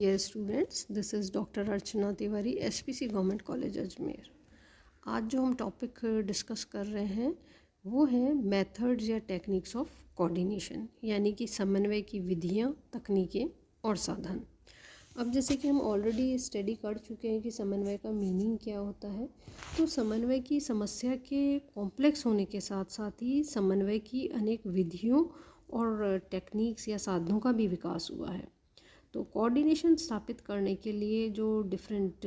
Dear students, this is Dr. Archana Tiwari, SPC government college Ajmer. आज जो हम topic discuss कर रहे हैं वो है मेथड्स या टेक्निक्स ऑफ कोऑर्डिनेशन, यानी कि समन्वय की विधियाँ, तकनीकें और साधन। अब जैसे कि हम ऑलरेडी स्टडी कर चुके हैं कि समन्वय का मीनिंग क्या होता है, तो समन्वय की समस्या के कॉम्प्लेक्स होने के साथ साथ ही समन्वय की अनेक विधियों और टेक्निक्स या साधनों का भी विकास हुआ है। तो कोऑर्डिनेशन स्थापित करने के लिए जो डिफरेंट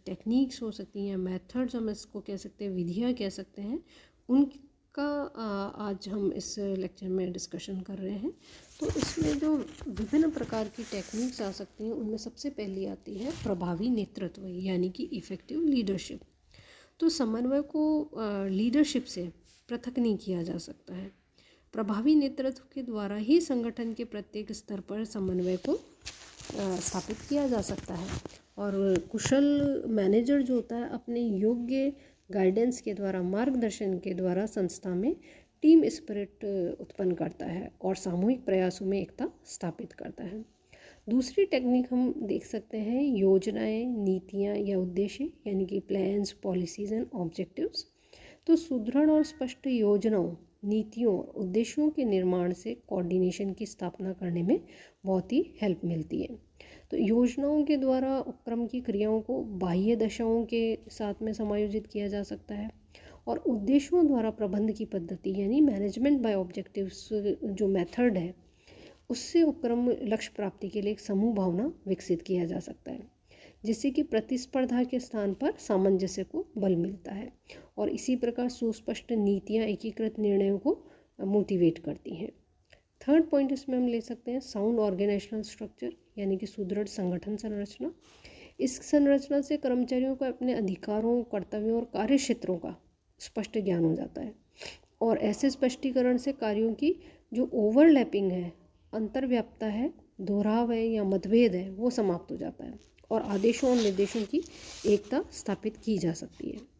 टेक्निक्स हो सकती हैं, मेथड्स हम इसको कह सकते हैं, विधियाँ कह सकते हैं, उनका आज हम इस लेक्चर में डिस्कशन कर रहे हैं। तो इसमें जो विभिन्न प्रकार की टेक्निक्स आ सकती हैं उनमें सबसे पहली आती है प्रभावी नेतृत्व, यानी कि इफ़ेक्टिव लीडरशिप। तो समन्वय को लीडरशिप से पृथक नहीं किया जा सकता है। प्रभावी नेतृत्व के द्वारा ही संगठन के प्रत्येक स्तर पर समन्वय को स्थापित किया जा सकता है। और कुशल मैनेजर जो होता है अपने योग्य गाइडेंस के द्वारा, मार्गदर्शन के द्वारा संस्था में टीम स्पिरिट उत्पन्न करता है और सामूहिक प्रयासों में एकता स्थापित करता है। दूसरी टेक्निक हम देख सकते हैं योजनाएं, नीतियां या उद्देश्य, यानी कि प्लान्स, पॉलिसीज़ एंड ऑब्जेक्टिव्स। तो सुदृढ़ और स्पष्ट योजनाओं, नीतियों और उद्देश्यों के निर्माण से कोऑर्डिनेशन की स्थापना करने में बहुत ही हेल्प मिलती है। तो योजनाओं के द्वारा उपक्रम की क्रियाओं को बाह्य दशाओं के साथ में समायोजित किया जा सकता है और उद्देश्यों द्वारा प्रबंध की पद्धति, यानी मैनेजमेंट बाय ऑब्जेक्टिव्स जो मेथड है, उससे उपक्रम लक्ष्य प्राप्ति के लिए एक समूह भावना विकसित किया जा सकता है, जिससे कि प्रतिस्पर्धा के स्थान पर सामंजस्य को बल मिलता है। और इसी प्रकार सुस्पष्ट नीतियाँ एकीकृत निर्णयों को मोटिवेट करती हैं। थर्ड पॉइंट इसमें हम ले सकते हैं साउंड ऑर्गेनाइजेशनल स्ट्रक्चर, यानी कि सुदृढ़ संगठन संरचना। इस संरचना से कर्मचारियों को अपने अधिकारों, कर्तव्यों और कार्य क्षेत्रों का स्पष्ट ज्ञान हो जाता है और ऐसे स्पष्टीकरण से कार्यों की जो ओवरलैपिंग है, अंतर्व्याप्तता है, दोहराव है या मतभेद है, वो समाप्त हो जाता है और आदेशों और निर्देशों की एकता स्थापित की जा सकती है।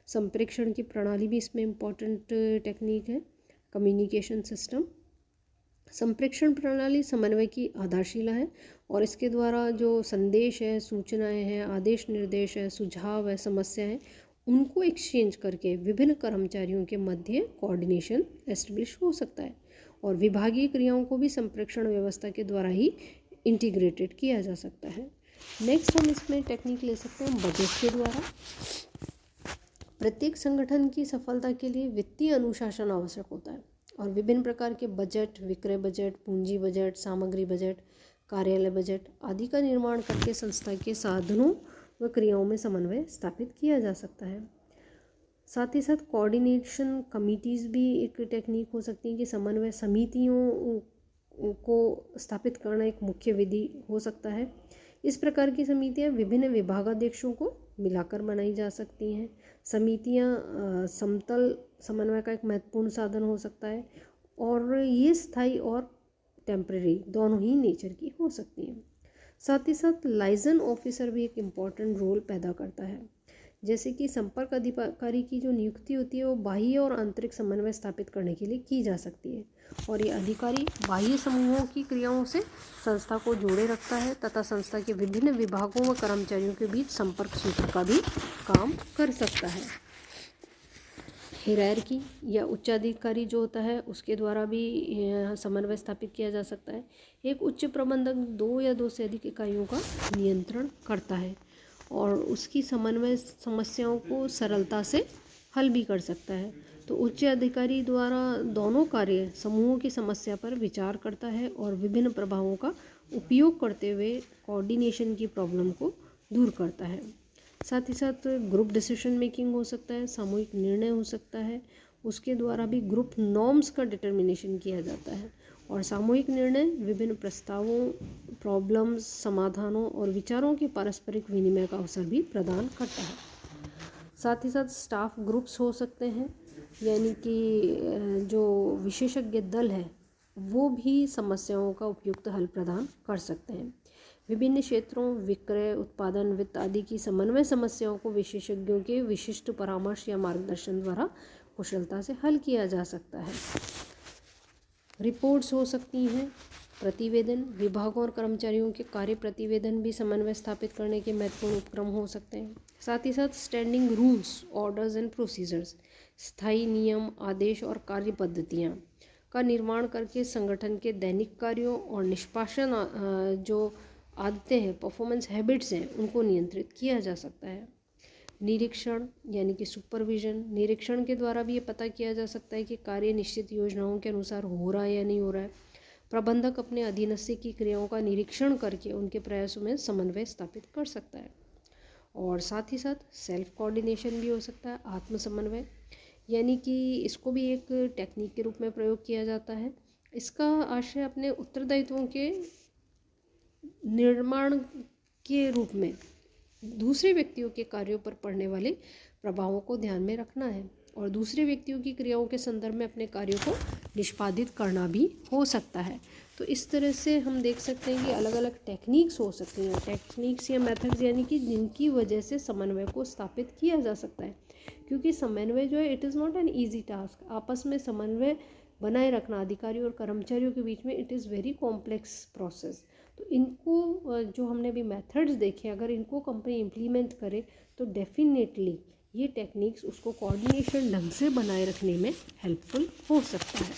संप्रेषण की प्रणाली भी इसमें इम्पॉर्टेंट टेक्निक है। कम्युनिकेशन सिस्टम, संप्रेषण प्रणाली समन्वय की आधारशिला है और इसके द्वारा जो संदेश है, सूचनाएं हैं, आदेश निर्देश है, सुझाव है, समस्या है, उनको एक्सचेंज करके विभिन्न कर्मचारियों के मध्य कोऑर्डिनेशन एस्टेब्लिश हो सकता है और विभागीय क्रियाओं को भी संप्रेषण व्यवस्था के द्वारा ही इंटीग्रेटेड किया जा सकता है। नेक्स्ट हम इसमें टेक्निक ले सकते हैं बजट के द्वारा। प्रत्येक संगठन की सफलता के लिए वित्तीय अनुशासन आवश्यक होता है और विभिन्न प्रकार के बजट, विक्रय बजट, पूंजी बजट, सामग्री बजट, कार्यालय बजट आदि का निर्माण करके संस्था के साधनों व क्रियाओं में समन्वय स्थापित किया जा सकता है। साथ ही साथ कोऑर्डिनेशन कमिटीज़ भी एक टेक्निक हो सकती है कि समन्वय समितियों को स्थापित करना एक मुख्य विधि हो सकता है। इस प्रकार की समितियां विभिन्न विभागाध्यक्षों को मिलाकर बनाई जा सकती हैं। समितियां समतल समन्वय का एक महत्वपूर्ण साधन हो सकता है और ये स्थायी और टेम्परेरी दोनों ही नेचर की हो सकती हैं। साथ ही साथ लाइजन ऑफिसर भी एक इम्पॉर्टेंट रोल पैदा करता है, जैसे कि संपर्क अधिकारी की जो नियुक्ति होती है वो बाह्य और आंतरिक समन्वय स्थापित करने के लिए की जा सकती है और ये अधिकारी बाह्य समूहों की क्रियाओं से संस्था को जोड़े रखता है तथा संस्था के विभिन्न विभागों व कर्मचारियों के बीच संपर्क सूत्र का भी काम कर सकता है। हायरार्की या उच्चाधिकारी जो होता है उसके द्वारा भी समन्वय स्थापित किया जा सकता है। एक उच्च प्रबंधक 2 या 2 से अधिक इकाइयों का नियंत्रण करता है और उसकी समन्वय समस्याओं को सरलता से हल भी कर सकता है। तो उच्च अधिकारी द्वारा दोनों कार्य समूहों की समस्या पर विचार करता है और विभिन्न प्रभावों का उपयोग करते हुए कोऑर्डिनेशन की प्रॉब्लम को दूर करता है। साथ ही साथ ग्रुप डिसीजन मेकिंग हो सकता है, सामूहिक निर्णय हो सकता है, उसके द्वारा भी ग्रुप नॉर्म्स का डिटर्मिनेशन किया जाता है और सामूहिक निर्णय विभिन्न प्रस्तावों, प्रॉब्लम्स, समाधानों और विचारों के पारस्परिक विनिमय का अवसर भी प्रदान करता है। साथ ही साथ स्टाफ ग्रुप्स हो सकते हैं, यानी कि जो विशेषज्ञ दल है वो भी समस्याओं का उपयुक्त हल प्रदान कर सकते हैं। विभिन्न क्षेत्रों, विक्रय, उत्पादन, वित्त आदि की समन्वय समस्याओं को विशेषज्ञों के विशिष्ट परामर्श या मार्गदर्शन द्वारा कुशलता से हल किया जा सकता है। रिपोर्ट्स हो सकती हैं, प्रतिवेदन, विभागों और कर्मचारियों के कार्य प्रतिवेदन भी समन्वय स्थापित करने के महत्वपूर्ण उपक्रम हो सकते हैं। साथ ही साथ standing rules, orders and procedures, स्थायी नियम, आदेश और कार्य पद्धतियाँ का निर्माण करके संगठन के दैनिक कार्यों और निष्पादन जो आदतें हैं, परफॉर्मेंस हैबिट्स हैं, उनको नियंत्रित किया जा सकता है। निरीक्षण यानी कि सुपरविजन, निरीक्षण के द्वारा भी ये पता किया जा सकता है कि कार्य निश्चित योजनाओं के अनुसार हो रहा है या नहीं हो रहा है। प्रबंधक अपने अधीनस्थ की क्रियाओं का निरीक्षण करके उनके प्रयासों में समन्वय स्थापित कर सकता है। और साथ ही साथ सेल्फ कोऑर्डिनेशन भी हो सकता है, आत्म समन्वय, यानी कि इसको भी एक टेक्निक के रूप में प्रयोग किया जाता है। इसका आशय अपने उत्तरदायित्वों के निर्माण के रूप में दूसरे व्यक्तियों के कार्यों पर पड़ने वाले प्रभावों को ध्यान में रखना है और दूसरे व्यक्तियों की क्रियाओं के संदर्भ में अपने कार्यों को निष्पादित करना भी हो सकता है। तो इस तरह से हम देख सकते हैं कि अलग अलग टेक्निक्स हो सकती हैं, टेक्निक्स या मेथड्स, यानी कि जिनकी वजह से समन्वय को स्थापित किया जा सकता है। क्योंकि समन्वय जो है, it is not an easy task. आपस में समन्वय बनाए रखना अधिकारियों और कर्मचारियों के बीच में, it is very complex process. तो इनको जो हमने अभी मेथड्स देखे, अगर इनको कंपनी इम्प्लीमेंट करे तो डेफिनेटली ये टेक्निक्स उसको कोऑर्डिनेशन ढंग से बनाए रखने में हेल्पफुल हो सकता है।